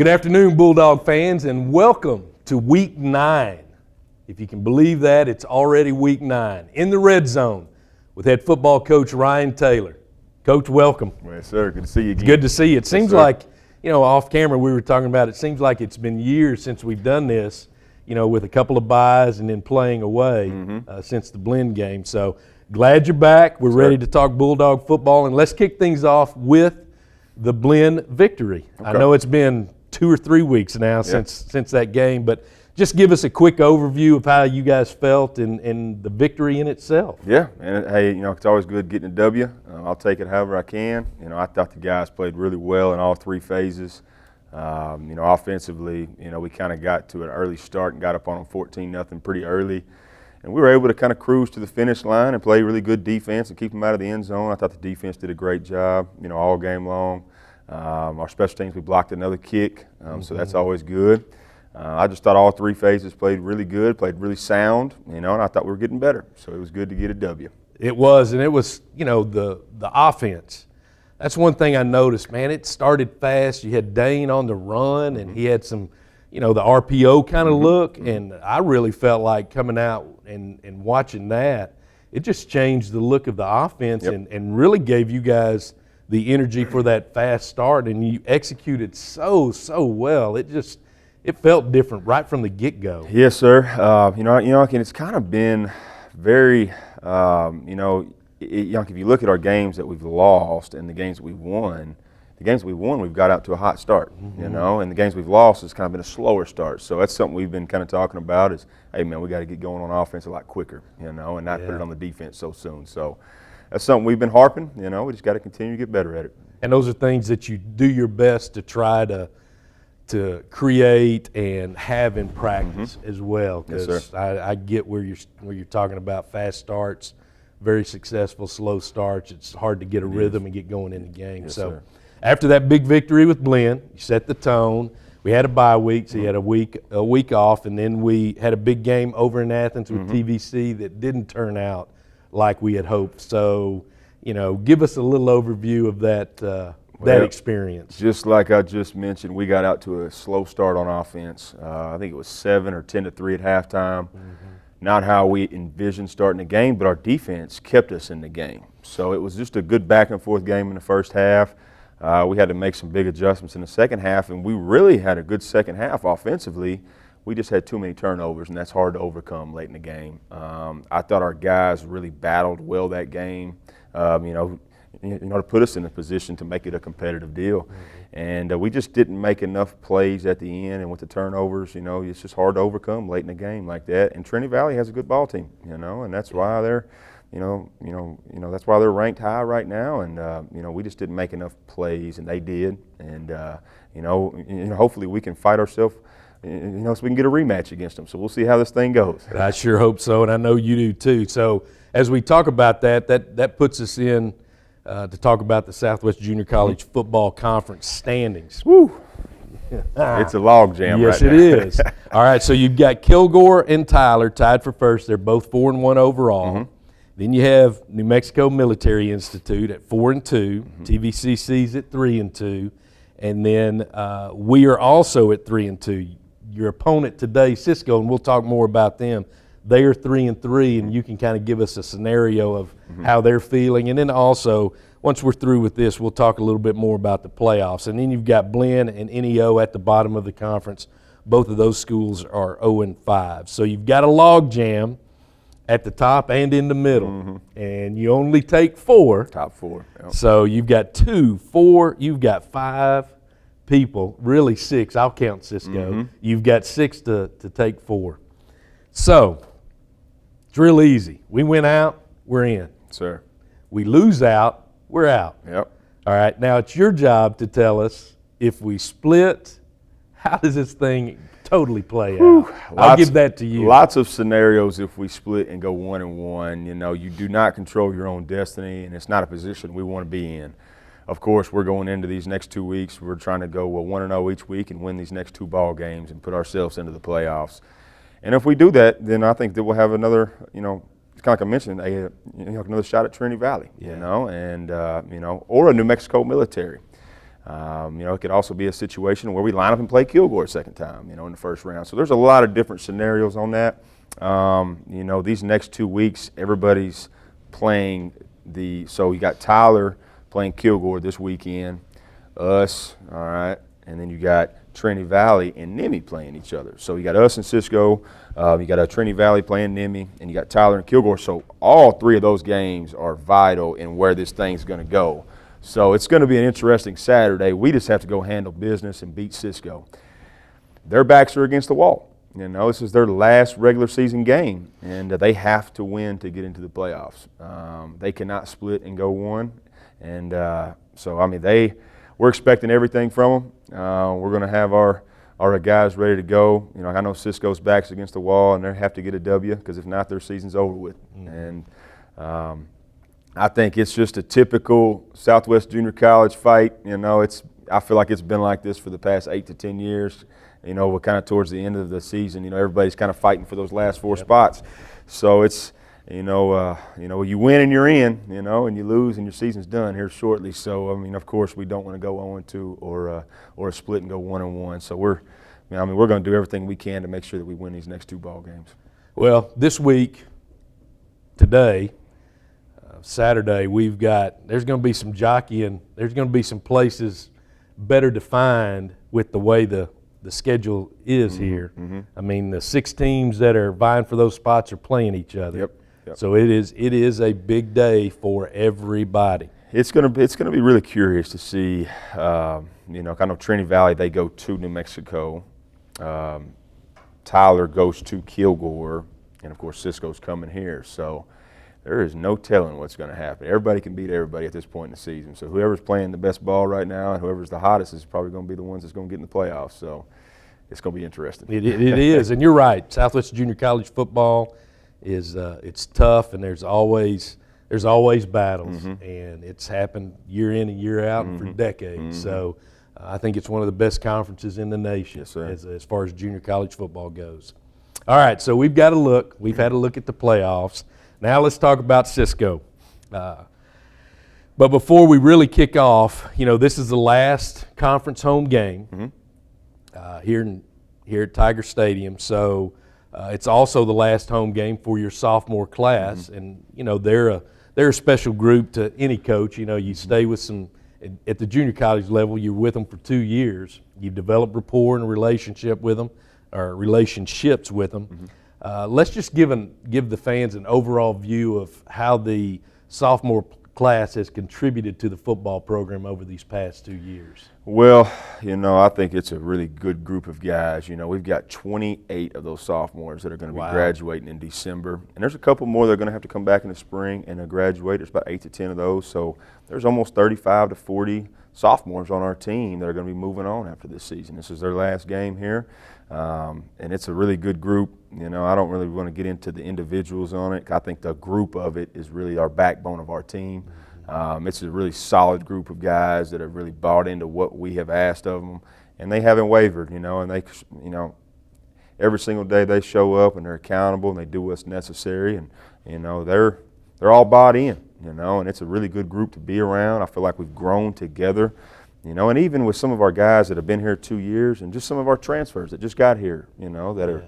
Good afternoon, Bulldog fans, and welcome to Week 9. If you can believe that, it's already Week 9. In the Red Zone with head football coach Ryan Taylor. Coach, welcome. Well, sir, good to see you again. It's good to see you. It seems sir. like, off camera we were talking about, it seems like it's been years since we've done this, with a couple of byes and then playing away since the Blinn game. So glad you're back. We're ready to talk Bulldog football, and let's kick things off with the Blinn victory. Okay. I know it's been 2 or 3 weeks now since that game, but just give us a quick overview of how you guys felt and the victory in itself. Yeah, and hey, it's always good getting a W. I'll take it however I can. I thought the guys played really well in all 3 phases. Offensively, we kind of got to an early start and got up on them 14-0 pretty early. And we were able to kind of cruise to the finish line and play really good defense and keep them out of the end zone. I thought the defense did a great job, all game long. Our special teams, we blocked another kick, so that's always good. I just thought all 3 phases played really good, played really sound, and I thought we were getting better. So it was good to get a W. It was, and it was, the offense. That's one thing I noticed, man. It started fast. You had Dane on the run, and he had some, the RPO kind of look, and I really felt like coming out and watching that, it just changed the look of the offense and really gave you guys the energy for that fast start, and you executed so well. It felt different right from the get-go. Yes, sir. It's kind of been very, if you look at our games that we've lost and the games that we've won, we've got out to a hot start, and the games we've lost has kind of been a slower start. So that's something we've been kind of talking about is, hey, man, we got to get going on offense a lot quicker, and not put it on the defense so soon. So that's something we've been harping, we just got to continue to get better at it. And those are things that you do your best to try to create and have in practice as well. Because I get where you're talking about fast starts, very successful slow starts. It's hard to get a rhythm and get going in the game. Sir. After that big victory with Blinn, you set the tone. We had a bye week, so you had a week off, and then we had a big game over in Athens with TVC that didn't turn out like we had hoped. So, give us a little overview of that experience. Just like I just mentioned, we got out to a slow start on offense. I think it was 7 or 10-3 at halftime. Not how we envisioned starting the game, but our defense kept us in the game. So it was just a good back and forth game in the first half. We had to make some big adjustments in the second half, and we really had a good second half offensively. We just had too many turnovers, and that's hard to overcome late in the game. I thought our guys really battled well that game, to put us in a position to make it a competitive deal. And we just didn't make enough plays at the end, and with the turnovers, it's just hard to overcome late in the game like that. And Trinity Valley has a good ball team, and that's why they're, that's why they're ranked high right now. And we just didn't make enough plays, and they did. And hopefully we can fight ourselves, so we can get a rematch against them. So we'll see how this thing goes. I sure hope so, and I know you do too. So as we talk about that puts us in to talk about the Southwest Junior College Football Conference standings. Woo! It's a log jam yes, right now. Yes, it is. All right, so you've got Kilgore and Tyler tied for first. They're both 4-1 overall. Then you have New Mexico Military Institute at 4-2, TVCC's at 3-2, and then we are also at 3-2. Your opponent today, Cisco, and we'll talk more about them. They are 3-3, and you can kind of give us a scenario of how they're feeling. And then also, once we're through with this, we'll talk a little bit more about the playoffs. And then you've got Blinn and NEO at the bottom of the conference. Both of those schools are 0-5. So you've got a log jam at the top and in the middle, and you only take 4. Top 4. Yep. So you've got 2, 4, you've got 5 people, really 6. I'll count Cisco. You've got 6 to take 4. So it's real easy. We win out, we're in. Sir. We lose out, we're out. Yep. All right, now it's your job to tell us if we split, how does this thing totally play out? I'll give that to you. Lots of scenarios if we split and go 1-1. You do not control your own destiny, and it's not a position we want to be in. Of course, we're going into these next 2 weeks. We're trying to go 1-0 each week and win these next 2 ball games and put ourselves into the playoffs. And if we do that, then I think that we'll have another, it's kind of like I mentioned, another shot at Trinity Valley, or a New Mexico Military. It could also be a situation where we line up and play Kilgore a second time, in the first round. So there's a lot of different scenarios on that. These next 2 weeks, everybody's playing so you got Tyler playing Kilgore this weekend, us, all right, and then you got Trinity Valley and Nimmy playing each other. So you got us and Cisco, you got Trinity Valley playing Nimmy, and you got Tyler and Kilgore. So all 3 of those games are vital in where this thing's going to go. So it's going to be an interesting Saturday. We just have to go handle business and beat Cisco. Their backs are against the wall. This is their last regular season game, and they have to win to get into the playoffs. They cannot split and go one. And we're expecting everything from them. We're going to have our guys ready to go. I know Cisco's back's against the wall, and they have to get a W because if not, their season's over with. And I think it's just a typical Southwest Junior College fight. I feel like it's been like this for the past 8 to 10 years. We're kind of towards the end of the season. Everybody's kind of fighting for those last 4 spots. So it's, you win and you're in, and you lose and your season's done here shortly. So, of course, we don't want to go 0-2 or a split and go 1-1. So we're going to do everything we can to make sure that we win these next 2 ball games. Well, this week, today, Saturday, there's going to be some jockeying. There's going to be some places better defined with the way the schedule is here. The 6 teams that are vying for those spots are playing each other. Yep. So it is a big day for everybody. It's gonna be really curious to see. I know Trinity Valley, they go to New Mexico. Tyler goes to Kilgore, and of course Cisco's coming here. So there is no telling what's going to happen. Everybody can beat everybody at this point in the season. So whoever's playing the best ball right now and whoever's the hottest is probably going to be the ones that's going to get in the playoffs. So it's going to be interesting. It is, and you're right. Southwest Junior College football is it's tough, and there's always battles, and it's happened year in and year out and for decades. So I think it's one of the best conferences in the nation as far as junior college football goes. All right, so we've had a look at the playoffs. Now let's talk about Cisco. But before we really kick off, this is the last conference home game here at Tiger Stadium. So it's also the last home game for your sophomore class, and they're a special group to any coach. You stay with some at the junior college level. You're with them for 2 years. You develop rapport and relationships with them. Let's just give the fans an overall view of how the sophomore class has contributed to the football program over these past 2 years. Well, I think it's a really good group of guys. We've got 28 of those sophomores that are going to be graduating in December. And there's a couple more that are going to have to come back in the spring and graduate. There's about 8 to 10 of those. So there's almost 35 to 40 sophomores on our team that are going to be moving on after this season. This is their last game here. And it's a really good group. I don't really want to get into the individuals on it. I think the group of it is really our backbone of our team. It's a really solid group of guys that have really bought into what we have asked of them, and they haven't wavered, and they, every single day they show up and they're accountable and they do what's necessary, and, they're all bought in, and it's a really good group to be around. I feel like we've grown together, and even with some of our guys that have been here 2 years and just some of our transfers that just got here, that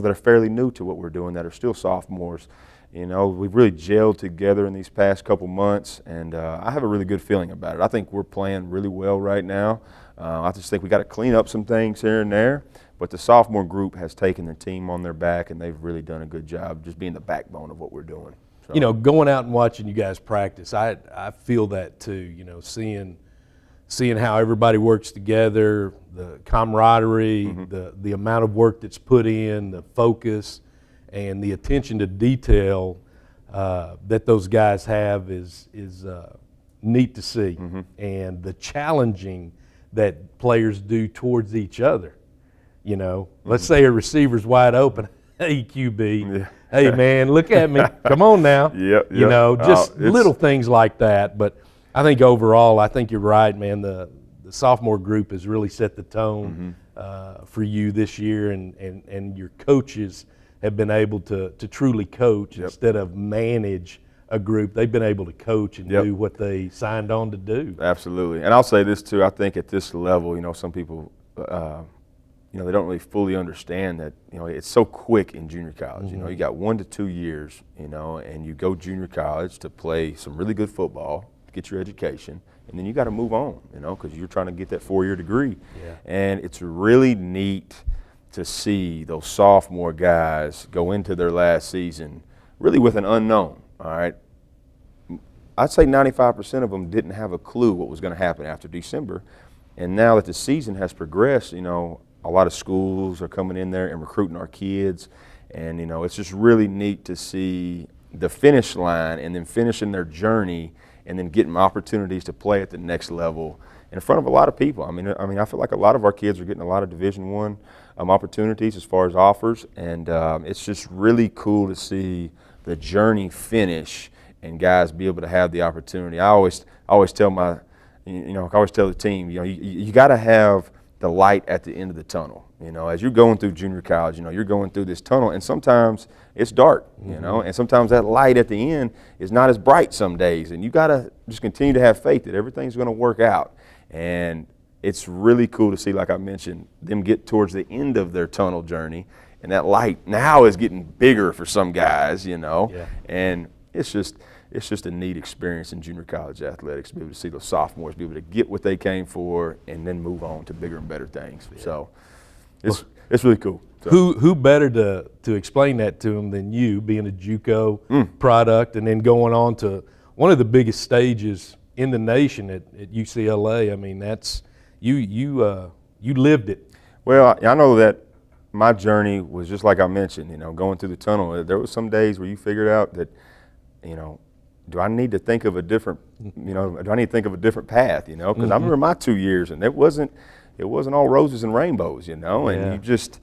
are fairly new to what we're doing, that are still sophomores. We've really gelled together in these past couple months, and I have a really good feeling about it. I think we're playing really well right now. I just think we got to clean up some things here and there, but the sophomore group has taken the team on their back, and they've really done a good job just being the backbone of what we're doing. So. Going out and watching you guys practice, I feel that too. Seeing how everybody works together, the camaraderie, the amount of work that's put in, the focus, and the attention to detail that those guys have is neat to see, and the challenging that players do towards each other. Let's say a receiver's wide open. Hey, QB. Hey, man, look at me. Come on now. Just little things like that. But I think overall, I think you're right, man. The sophomore group has really set the tone for you this year, and your coaches have been able to truly coach instead of manage a group. They've been able to coach and Yep. do what they signed on to do. Absolutely. And I'll say this too, I think at this level, some people, they don't really fully understand that, it's so quick in junior college. Mm-hmm. You got 1 to 2 years, and you go junior college to play some really good football, get your education, and then you got to move on, because you're trying to get that 4-year degree. Yeah. And it's really neat to see those sophomore guys go into their last season really with an unknown, all right? I'd say 95% of them didn't have a clue what was going to happen after December. And now that the season has progressed, a lot of schools are coming in there and recruiting our kids. And, it's just really neat to see the finish line and then finishing their journey and then getting opportunities to play at the next level in front of a lot of people. I mean, I feel like a lot of our kids are getting a lot of Division I opportunities as far as offers. And it's just really cool to see the journey finish and guys be able to have the opportunity. I always tell I always tell the team, you got to have the light at the end of the tunnel. As you're going through junior college, you're going through this tunnel, and sometimes it's dark, and sometimes that light at the end is not as bright some days, and you got to just continue to have faith that everything's going to work out. And it's really cool to see, like I mentioned, them get towards the end of their tunnel journey, and that light now is getting bigger for some guys, Yeah. and it's just a neat experience in junior college athletics to be able to see those sophomores be able to get what they came for and then move on to bigger and better things. Yeah. So it's really cool. So. Who better to explain that to them than you, being a JUCO product and then going on to one of the biggest stages in the nation at UCLA? I mean, that's you lived it. Well, I know that my journey was just like I mentioned. Going through the tunnel. There was some days where you figured out that, do I need to think of a different, do I need to think of a different path, because I remember my 2 years and it wasn't all roses and rainbows, and Yeah. you just,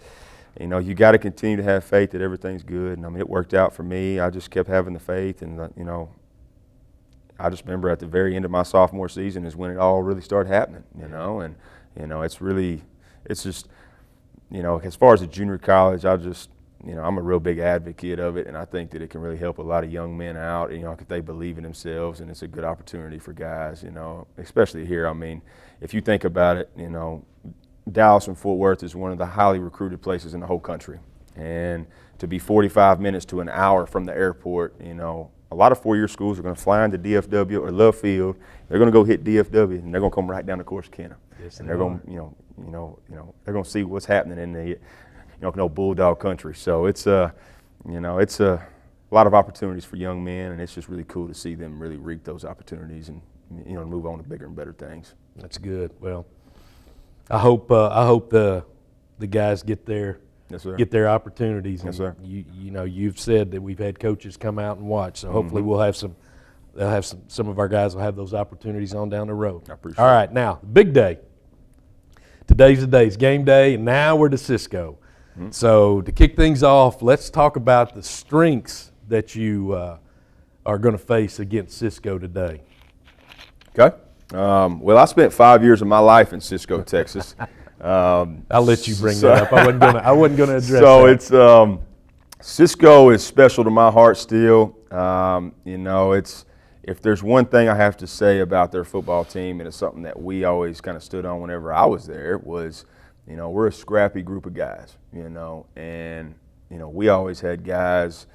you got to continue to have faith that everything's good. And I mean, it worked out for me. I just kept having the faith, and I just remember at the very end of my sophomore season is when it all really started happening, and it's just, as far as the junior college, I'm a real big advocate of it, and I think that it can really help a lot of young men out, if they believe in themselves, and it's a good opportunity for guys, especially here. I mean, if you think about it, Dallas and Fort Worth is one of the highly recruited places in the whole country, and to be 45 minutes to an hour from the airport, a lot of 4-year schools are going to fly into DFW or Love Field. They're going to go hit DFW, and they're going to come right down to Corsicana, and they're going, they're going to see what's happening in the Bulldog country. So it's a lot of opportunities for young men, and it's just really cool to see them really reap those opportunities and move on to bigger and better things. That's good. Well, I hope the guys get their Yes, sir. get their opportunities. Yes, And sir. You've said that we've had coaches come out and watch, so hopefully we'll have some of our guys will have those opportunities on down the road. I appreciate All right, now big day. Today's the day. It's game day, and now we're to Cisco. So to kick things off, let's talk about the strengths that you are going to face against Cisco today. Okay. Well, I spent 5 years of my life in Cisco, Texas. I'll let you bring that up. I wasn't going to address So that. it's Cisco is special to my heart still. If there's one thing I have to say about their football team, and it's something that we always kind of stood on whenever I was there, was, we're a scrappy group of guys, and we always had guys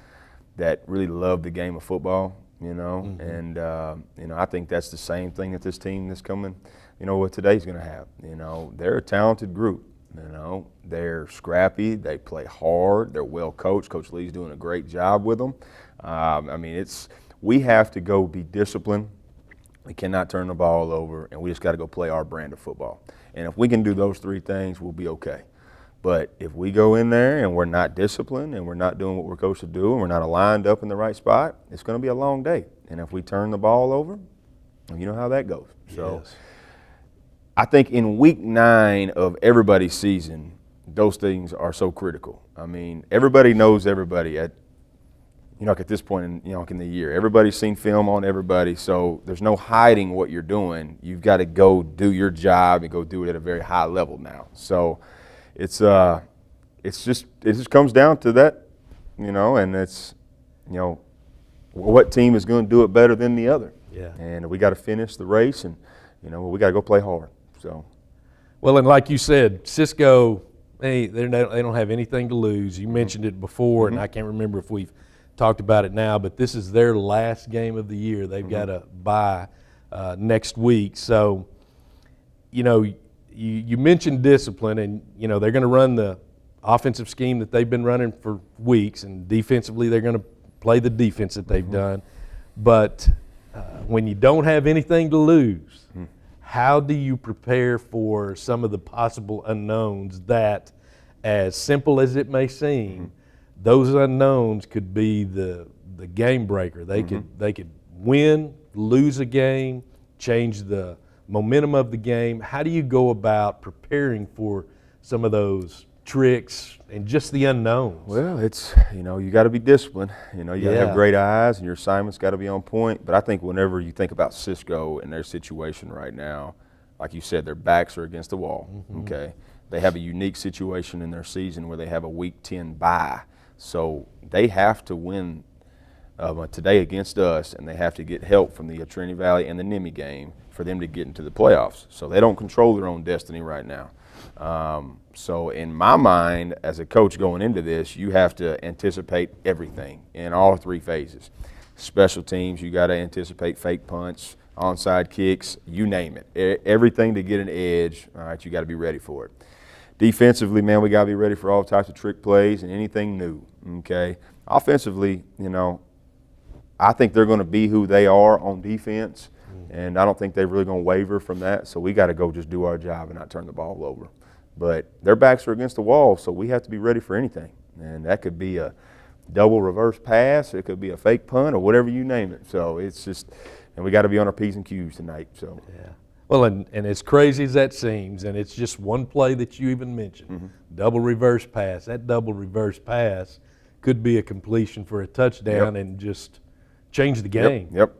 that really loved the game of football, and I think that's the same thing that this team that's coming, what today's going to have. They're a talented group. They're scrappy. They play hard. They're well coached. Coach Lee's doing a great job with them. We have to go be disciplined. We cannot turn the ball over, and we just got to go play our brand of football. And if we can do those three things, we'll be okay. But if we go in there and we're not disciplined and we're not doing what we're supposed to do and we're not aligned up in the right spot, it's going to be a long day. And if we turn the ball over, you know how that goes. So Yes. I think in week 9 of everybody's season, those things are so critical. I mean, everybody knows everybody at this point in the year. Everybody's seen film on everybody, so there's no hiding what you're doing. You've got to go do your job and go do it at a very high level now. So it just comes down to that, and it's what team is going to do it better than the other. Yeah. And we got to finish the race, and we got to go play hard. So. Well, and like you said, Cisco, they don't have anything to lose. You mentioned it before, and I can't remember if we've talked about it now, but this is their last game of the year. They've got a bye next week. So, you mentioned discipline, and, they're going to run the offensive scheme that they've been running for weeks, and defensively they're going to play the defense that they've done. But when you don't have anything to lose, how do you prepare for some of the possible unknowns that, as simple as it may seem, those unknowns could be the game breaker? They could win, lose a game, change the momentum of the game. How do you go about preparing for some of those tricks and just the unknowns? Well, it's, you got to be disciplined. You got to have great eyes, and your assignment's got to be on point. But I think whenever you think about Cisco and their situation right now, like you said, their backs are against the wall, okay? They have a unique situation in their season where they have a Week 10 bye. So they have to win today against us, and they have to get help from the Trinity Valley and the Nemi game for them to get into the playoffs. So they don't control their own destiny right now. So in my mind, as a coach going into this, you have to anticipate everything in all three phases. Special teams, you got to anticipate fake punts, onside kicks, you name it. Everything to get an edge, all right, you got to be ready for it. Defensively, man, we got to be ready for all types of trick plays and anything new, okay? Offensively, I think they're going to be who they are on defense, and I don't think they're really going to waver from that. So we got to go just do our job and not turn the ball over. But their backs are against the wall, so we have to be ready for anything. And that could be a double reverse pass, it could be a fake punt, or whatever you name it. So it's just, and we got to be on our P's and Q's tonight. So. Yeah. Well, and as crazy as that seems, and it's just one play that you even mentioned, double reverse pass. That double reverse pass could be a completion for a touchdown and just change the game. Yep.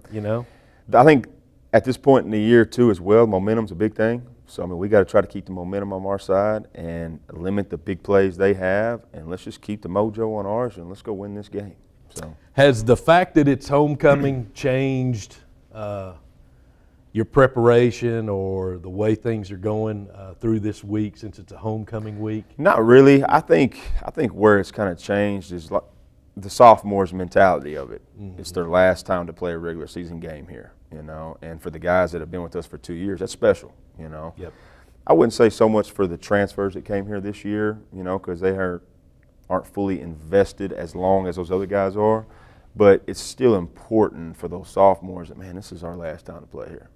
I think at this point in the year, too, as well, momentum's a big thing. So, we got to try to keep the momentum on our side and limit the big plays they have, and let's just keep the mojo on ours, and let's go win this game. So, has the fact that it's homecoming changed your preparation or the way things are going through this week since it's a homecoming week? Not really. I think where it's kind of changed is like the sophomores' mentality of it. It's their last time to play a regular season game here, and for the guys that have been with us for 2 years, that's special, Yep. I wouldn't say so much for the transfers that came here this year, because they aren't fully invested as long as those other guys are, but it's still important for those sophomores that, man, this is our last time to play here,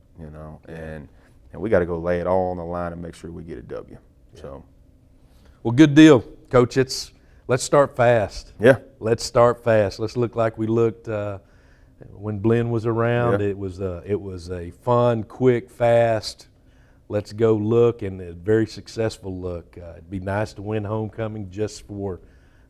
and we got to go lay it all on the line and make sure we get a W. Yeah. So, well, good deal, Coach. Let's start fast. Yeah. Let's start fast. Let's look like we looked when Blinn was around. Yeah. It was a fun, quick, fast, let's go look, and a very successful look. It'd be nice to win homecoming just for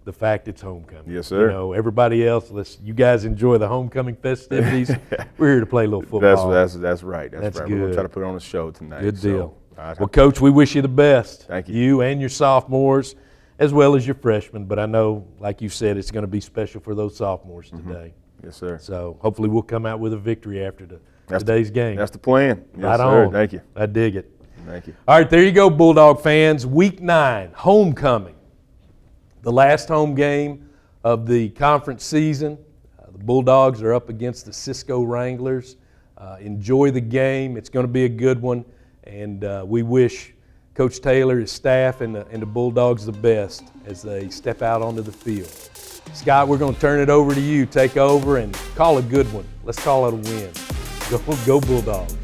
the fact it's homecoming. Yes, sir. Everybody else, you guys enjoy the homecoming festivities. We're here to play a little football. That's right. That's right. good. We're going to try to put on a show tonight. Good deal. Well, Coach, we wish you the best. Thank you. You and your sophomores, as well as your freshmen. But I know, like you said, it's going to be special for those sophomores today. Yes, sir. So hopefully we'll come out with a victory after today's game. That's the plan. Yes, right sir. on. Thank you. I dig it. Thank you. All right, there you go, Bulldog fans. Week 9, homecoming. The last home game of the conference season. The Bulldogs are up against the Cisco Wranglers. Enjoy the game. It's going to be a good one. And we wish Coach Taylor, his staff, and the Bulldogs the best as they step out onto the field. Scott, we're going to turn it over to you. Take over and call a good one. Let's call it a win. Go Bulldogs.